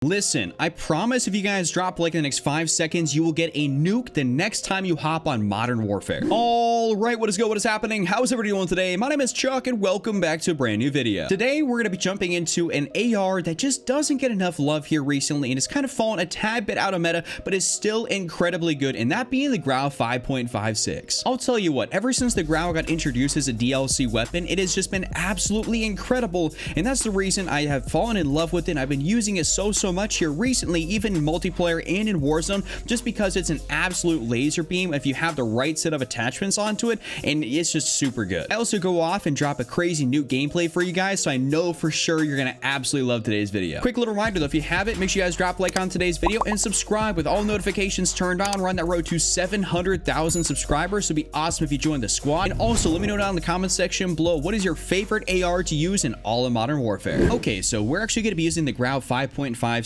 Listen, I promise if you guys drop like in the next 5 seconds, you will get a nuke the next time you hop on Modern Warfare. All right, what is good? What is happening? How's everybody doing today? My name is Chuck and welcome back to a brand new video. Today, we're going to be jumping into an AR that just doesn't get enough love here recently and has kind of fallen a tad bit out of meta, but is still incredibly good, and that being the Grau 5.56. I'll tell you what, ever since the Grau got introduced as a DLC weapon, it has just been absolutely incredible, and that's the reason I have fallen in love with it, and I've been using it so much here recently, even in multiplayer and in Warzone, just because it's an absolute laser beam if you have the right set of attachments onto it, and it's just super good. I also go off and drop a crazy Nuke gameplay for you guys, so I know for sure you're gonna absolutely love today's video. Quick little reminder though, if you haven't, make sure you guys drop a like on today's video and subscribe with all notifications turned on. We're on that road to 700,000 subscribers, so it'd be awesome if you join the squad. And also let me know down in the comment section below, what is your favorite AR to use in all of Modern Warfare? Okay, so we're actually going to be using the Grau 5.56,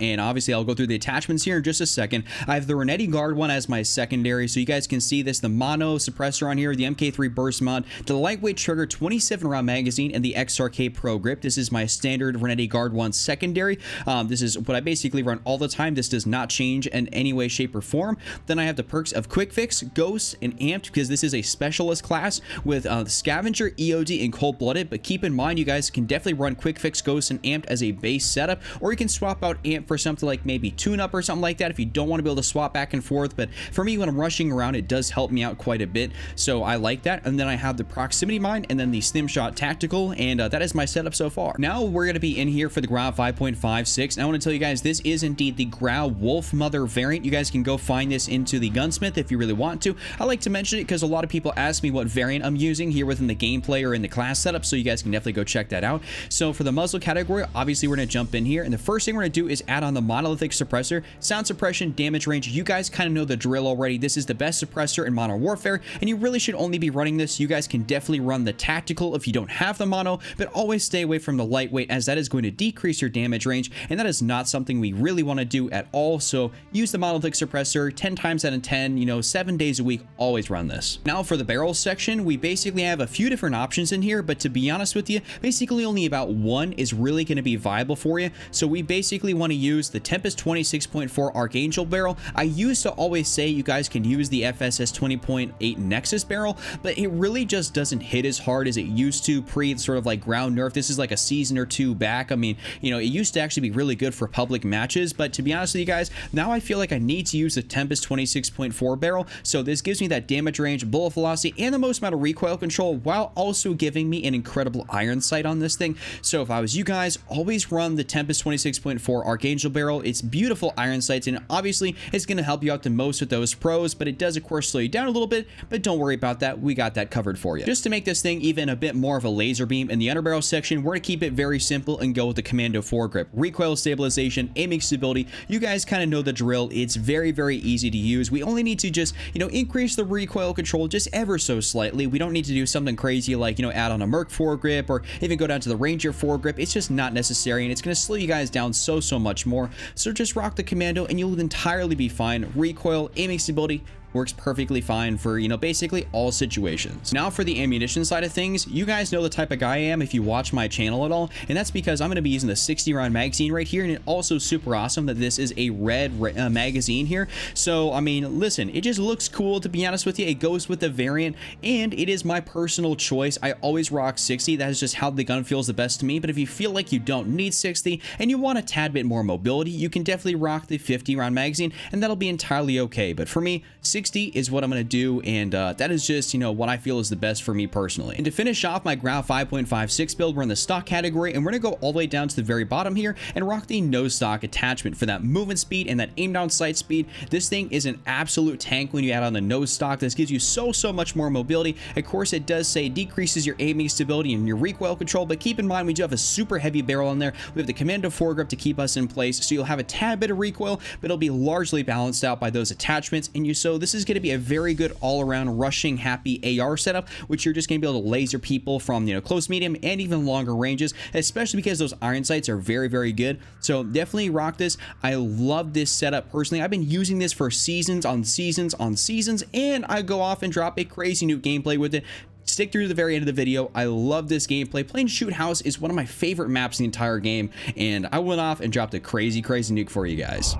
and obviously I'll go through the attachments here in just a second. I have the Renetti Guard one as my secondary, so you guys can see this, the mono suppressor on here, the MK3 burst mod, the lightweight trigger, 27 round magazine, and the XRK Pro grip. This is my standard Renetti Guard one secondary. This is what I basically run all the time. This does not change in any way, shape, or form. Then I have the perks of Quick Fix, Ghost, and Amped, because this is a specialist class with Scavenger, EOD, and Cold Blooded. But keep in mind, you guys can definitely run Quick Fix, Ghost, and Amped as a base setup, or you can swap out Amped for something like maybe Tune Up or something like that if you don't want to be able to swap back and forth. But for me, when I'm rushing around, it does help me out quite a bit, so I like that. And then I have the Proximity Mine and then the Stim Shot Tactical, and that is my setup so far. Now we're going to be in here for the Grau 5.56, and I want to tell you guys, this is indeed the Grau Wolf Mother variant. You guys can go find this into the gunsmith if you really want to. I like to mention it because a lot of people ask me what variant I'm using here within the gameplay or in the class setup, so you guys can definitely go check that out. So for the muzzle category, obviously we're going to jump in here, and the first thing we're going to do is add on the monolithic suppressor. Sound suppression, damage range, you guys kind of know the drill already. This is the best suppressor in Modern Warfare, and you really should only be running this. You guys can definitely run the tactical if you don't have the mono, but always stay away from the lightweight, as that is going to decrease your damage range, and that is not something we really want to do at all. So use the monolithic suppressor 10 times out of 10, you know, 7 days a week, always run this. Now for the barrel section, we basically have a few different options in here, but to be honest with you, basically only about one is really going to be viable for you. So we basically want to use the Tempest 26.4 Archangel barrel. I used to always say you guys can use the FSS 20.8 Nexus barrel, but it really just doesn't hit as hard as it used to pre sort of like ground nerf. This is like a season or two back. I mean, you know, it used to actually be really good for public matches, but to be honest with you guys, now I feel like I need to use the Tempest 26.4 barrel. So this gives me that damage range, bullet velocity, and the most amount of recoil control, while also giving me an incredible iron sight on this thing. So if I was you guys, always run the Tempest 26.4 Archangel barrel. It's beautiful iron sights, and obviously it's going to help you out the most with those pros, but it does of course slow you down a little bit, but don't worry about that. We got that covered for you. Just to make this thing even a bit more of a laser beam in the underbarrel section, we're going to keep it very simple and go with the Commando foregrip. Recoil stabilization, aiming stability, you guys kind of know the drill. It's very easy to use. We only need to just, you know, increase the recoil control just ever so slightly. We don't need to do something crazy like, you know, add on a Merc foregrip or even go down to the Ranger foregrip. It's just not necessary, and it's going to slow you guys down so much more. So just rock the Commando and you'll entirely be fine. Recoil, aiming stability works perfectly fine for, you know, basically all situations. Now for the ammunition side of things, you guys know the type of guy I am if you watch my channel at all, and that's because I'm going to be using the 60 round magazine right here, and it's also super awesome that this is a red magazine here. So I mean, listen, it just looks cool, to be honest with you. It goes with the variant, and it is my personal choice. I always rock 60. That is just how the gun feels the best to me. But if you feel like you don't need 60 and you want a tad bit more mobility, you can definitely rock the 50 round magazine, and that'll be entirely okay. But for me, 60 is what I'm going to do, and that is just, you know, what I feel is the best for me personally. And to finish off my Grau 5.56 build, we're in the stock category, and we're going to go all the way down to the very bottom here and rock the no stock attachment for that movement speed and that aim down sight speed. This thing is an absolute tank when you add on the no stock. This gives you so much more mobility. Of course, it does say it decreases your aiming stability and your recoil control, but keep in mind we do have a super heavy barrel on there. We have the Commando foregrip to keep us in place, so you'll have a tad bit of recoil, but it'll be largely balanced out by those attachments. And so this is going to be a very good all-around rushing happy AR setup, which you're just going to be able to laser people from, you know, close, medium, and even longer ranges, especially because those iron sights are very good. So definitely rock this. I love this setup personally. I've been using this for seasons on seasons, and I go off and drop a crazy new gameplay with it Stick through to the very end of the video. I love this gameplay. Playing Shoot House is one of my favorite maps in the entire game, and I went off and dropped a crazy nuke for you guys.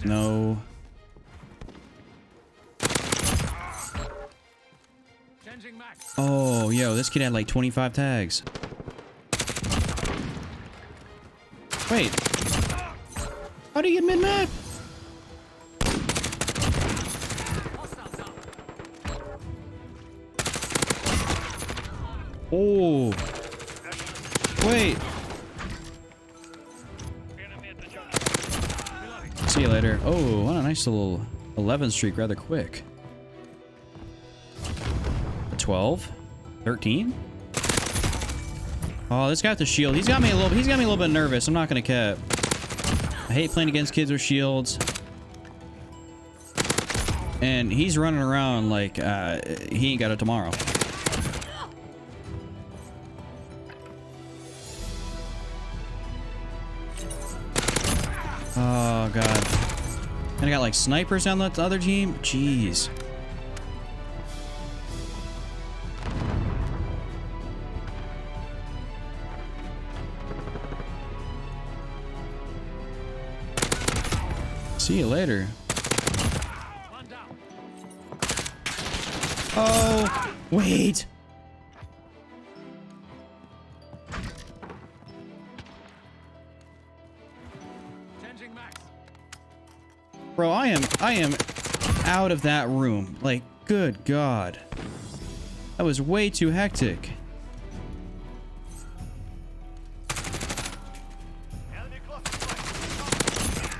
No. Oh, yo, this kid had like 25 tags. Wait. How do you get mid-map? Oh. Wait. See you later. Oh, what a nice little 11 streak rather quick. 12, 13. Oh, this guy with the shield. He's got me a little bit nervous. I'm not gonna cap. I hate playing against kids with shields. And he's running around like he ain't got it tomorrow. Oh god. And I got like snipers on the other team. Jeez. See you later. Oh, wait. Bro, I am out of that room. Like, good God. That was way too hectic.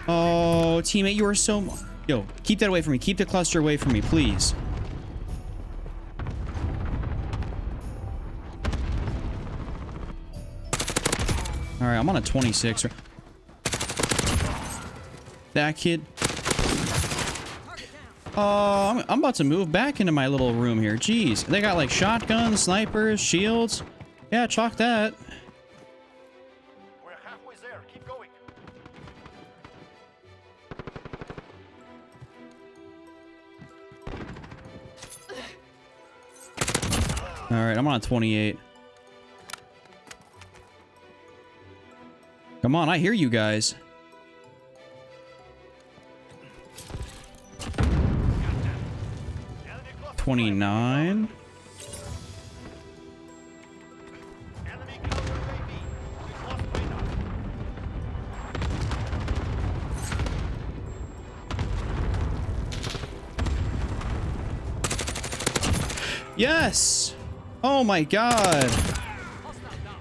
Oh, teammate, you are so... Yo, keep that away from me. Keep the cluster away from me, please. All right, I'm on a 26. That kid. Oh, I'm about to move back into my little room here. Jeez, they got like shotguns, snipers, shields. Yeah, chalk that. We're halfway there. Keep going. All right, I'm on a 28. Come on, I hear you guys. $29. Yes! Oh my god.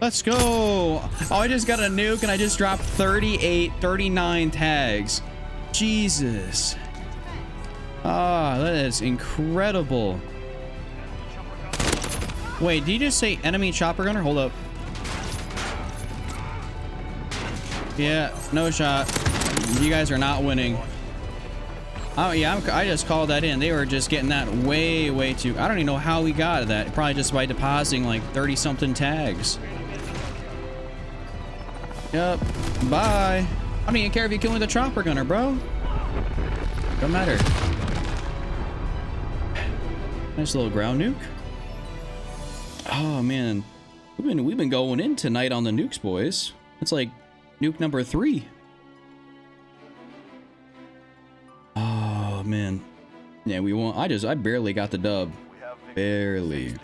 Let's go. Oh, I just got a nuke and I just dropped 39 tags. Jesus. Ah, that is incredible. Wait, did you just say enemy chopper gunner? Hold up. Yeah, no shot. You guys are not winning. Oh yeah, I just called that in. They were just getting that way too. I don't even know how we got that. Probably just by depositing like 30 something tags. Yep. Bye. I don't even care if you kill me with a chopper gunner, bro. Don't matter. Nice little ground nuke. Oh man, we've been going in tonight on the nukes, boys. It's like nuke number 3. Oh man. Yeah, we won. I barely got the dub. Barely.